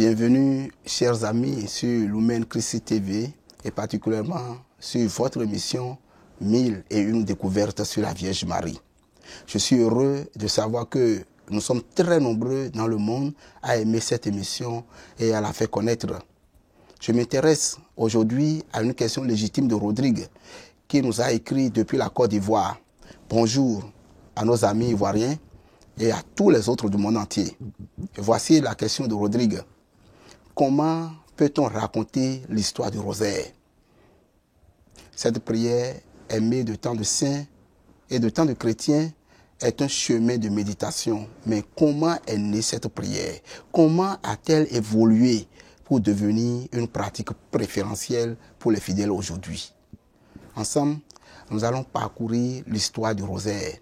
Bienvenue, chers amis, sur Lumen Christi TV et particulièrement sur votre émission 1001 découvertes sur la Vierge Marie. Je suis heureux de savoir que nous sommes très nombreux dans le monde à aimer cette émission et à la faire connaître. Je m'intéresse aujourd'hui à une question légitime de Rodrigue qui nous a écrit depuis la Côte d'Ivoire. Bonjour à nos amis ivoiriens et à tous les autres du monde entier. Et voici la question de Rodrigue. Comment peut-on raconter l'histoire du rosaire? Cette prière, aimée de tant de saints et de tant de chrétiens, est un chemin de méditation. Mais comment est née cette prière? Comment a-t-elle évolué pour devenir une pratique préférentielle pour les fidèles aujourd'hui? Ensemble, nous allons parcourir l'histoire du rosaire,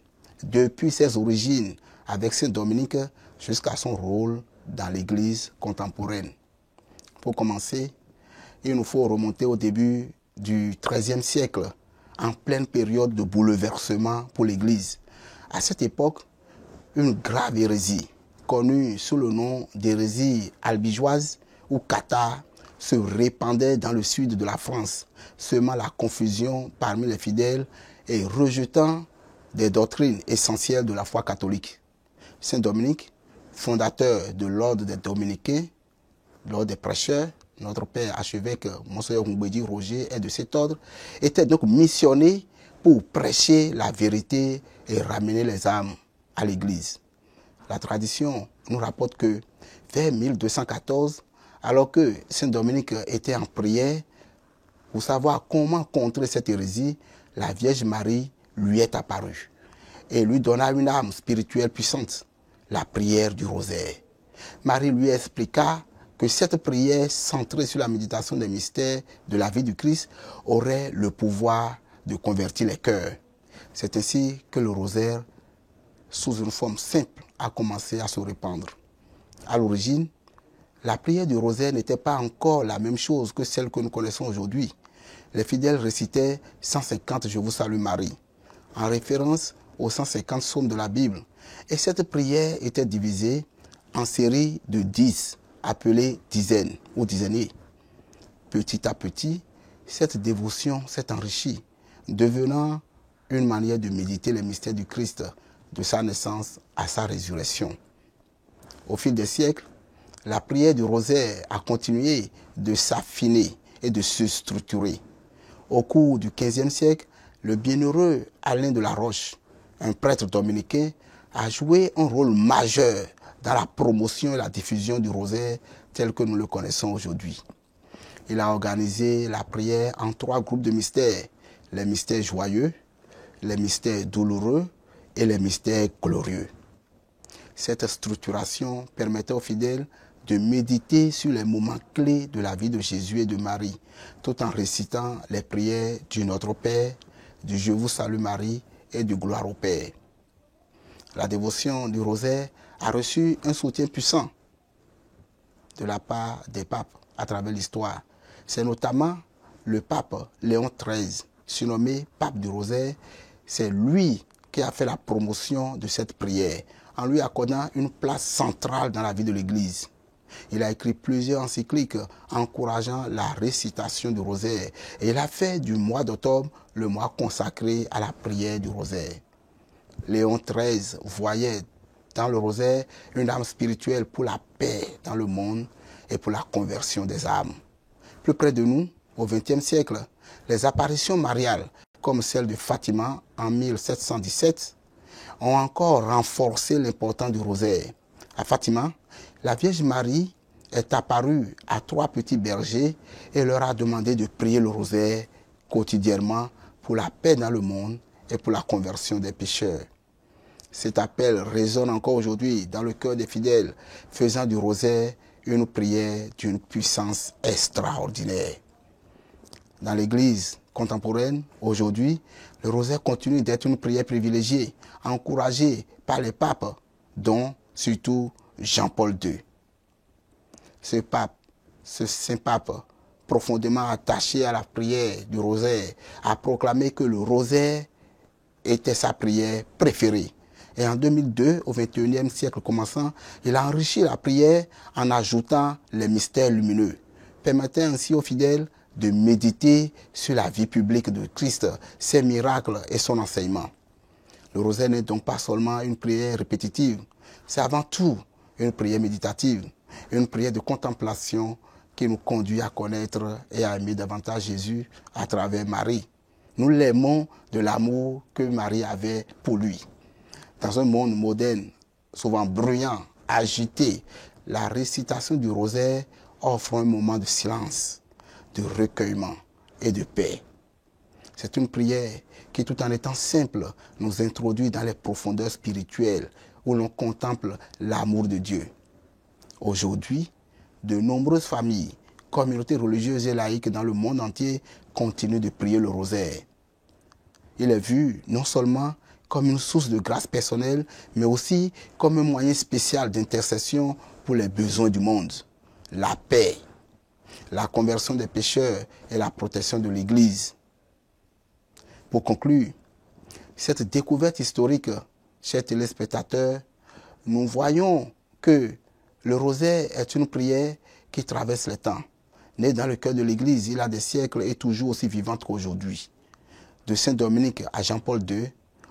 depuis ses origines avec Saint Dominique jusqu'à son rôle dans l'Église contemporaine. Pour commencer, il nous faut remonter au début du XIIIe siècle, en pleine période de bouleversement pour l'Église. À cette époque, une grave hérésie, connue sous le nom d'hérésie albigeoise ou cathare, se répandait dans le sud de la France, semant la confusion parmi les fidèles et rejetant des doctrines essentielles de la foi catholique. Saint Dominique, fondateur de l'ordre des Dominicains, l'ordre des prêcheurs, notre père archevêque Monseigneur Ngoubedi Roger est de cet ordre, était donc missionné pour prêcher la vérité et ramener les âmes à l'Église. La tradition nous rapporte que vers 1214, alors que Saint Dominique était en prière pour savoir comment contrer cette hérésie, la Vierge Marie lui est apparue et lui donna une âme spirituelle puissante, la prière du rosaire. Marie lui expliqua que cette prière centrée sur la méditation des mystères de la vie du Christ aurait le pouvoir de convertir les cœurs. C'est ainsi que le rosaire, sous une forme simple, a commencé à se répandre. À l'origine, la prière du rosaire n'était pas encore la même chose que celle que nous connaissons aujourd'hui. Les fidèles récitaient 150 « Je vous salue Marie » en référence aux 150 psaumes de la Bible. Et cette prière était divisée en séries de 10, appelées dizaines ou dizainiers. Petit à petit, cette dévotion s'est enrichie, devenant une manière de méditer les mystères du Christ, de sa naissance à sa résurrection. Au fil des siècles, la prière du rosaire a continué de s'affiner et de se structurer. Au cours du XVe siècle, le bienheureux Alain de la Roche, un prêtre dominicain, a joué un rôle majeur dans la promotion et la diffusion du rosaire tel que nous le connaissons aujourd'hui. Il a organisé la prière en 3 groupes de mystères, les mystères joyeux, les mystères douloureux et les mystères glorieux. Cette structuration permettait aux fidèles de méditer sur les moments clés de la vie de Jésus et de Marie, tout en récitant les prières du Notre Père, du Je vous salue Marie et du Gloire au Père. La dévotion du rosaire a reçu un soutien puissant de la part des papes à travers l'histoire. C'est notamment le pape Léon XIII, surnommé pape du rosaire. C'est lui qui a fait la promotion de cette prière, en lui accordant une place centrale dans la vie de l'Église. Il a écrit plusieurs encycliques encourageant la récitation du rosaire et il a fait du mois d'octobre le mois consacré à la prière du rosaire. Léon XIII voyait dans le rosaire une âme spirituelle pour la paix dans le monde et pour la conversion des âmes. Plus près de nous, au XXe siècle, les apparitions mariales, comme celle de Fatima en 1717, ont encore renforcé l'importance du rosaire. À Fatima, la Vierge Marie est apparue à 3 petits bergers et leur a demandé de prier le rosaire quotidiennement pour la paix dans le monde et pour la conversion des pécheurs. Cet appel résonne encore aujourd'hui dans le cœur des fidèles, faisant du rosaire une prière d'une puissance extraordinaire. Dans l'Église contemporaine, aujourd'hui, le rosaire continue d'être une prière privilégiée, encouragée par les papes, dont surtout Jean-Paul II. Ce pape, ce saint pape, profondément attaché à la prière du rosaire, a proclamé que le rosaire était sa prière préférée Et en 2002, au XXIe siècle commençant, il a enrichi la prière en ajoutant les mystères lumineux, permettant ainsi aux fidèles de méditer sur la vie publique de Christ, ses miracles et son enseignement. Le rosaire n'est donc pas seulement une prière répétitive, c'est avant tout une prière méditative, une prière de contemplation qui nous conduit à connaître et à aimer davantage Jésus à travers Marie. Nous l'aimons de l'amour que Marie avait pour lui. Dans un monde moderne, souvent bruyant, agité, la récitation du rosaire offre un moment de silence, de recueillement et de paix. C'est une prière qui, tout en étant simple, nous introduit dans les profondeurs spirituelles où l'on contemple l'amour de Dieu. Aujourd'hui, de nombreuses familles, communautés religieuses et laïques dans le monde entier continuent de prier le rosaire. Il est vu non seulement comme une source de grâce personnelle, mais aussi comme un moyen spécial d'intercession pour les besoins du monde, la paix, la conversion des pécheurs et la protection de l'Église. Pour conclure, cette découverte historique, chers téléspectateurs, nous voyons que le rosaire est une prière qui traverse les temps. Né dans le cœur de l'Église il y a des siècles et toujours aussi vivante qu'aujourd'hui. De Saint Dominique à Jean-Paul II,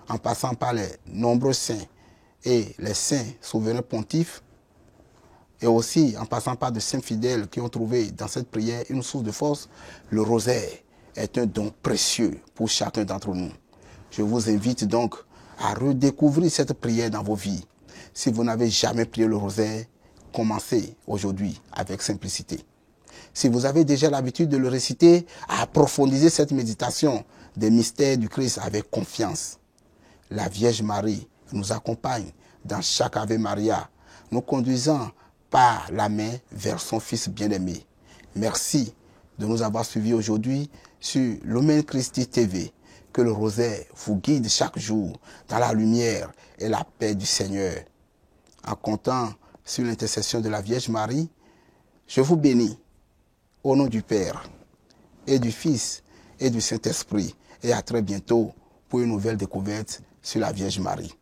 en passant par les nombreux saints et les saints souverains pontifes, et aussi en passant par de saints fidèles qui ont trouvé dans cette prière une source de force, le rosaire est un don précieux pour chacun d'entre nous. Je vous invite donc à redécouvrir cette prière dans vos vies. Si vous n'avez jamais prié le rosaire, commencez aujourd'hui avec simplicité. Si vous avez déjà l'habitude de le réciter, approfondissez cette méditation des mystères du Christ avec confiance. La Vierge Marie nous accompagne dans chaque Ave Maria, nous conduisant par la main vers son Fils bien-aimé. Merci de nous avoir suivis aujourd'hui sur Lumen Christi TV. Que le rosaire vous guide chaque jour dans la lumière et la paix du Seigneur. En comptant sur l'intercession de la Vierge Marie, je vous bénis au nom du Père et du Fils et du Saint-Esprit. Et à très bientôt pour une nouvelle découverte sur la Vierge Marie.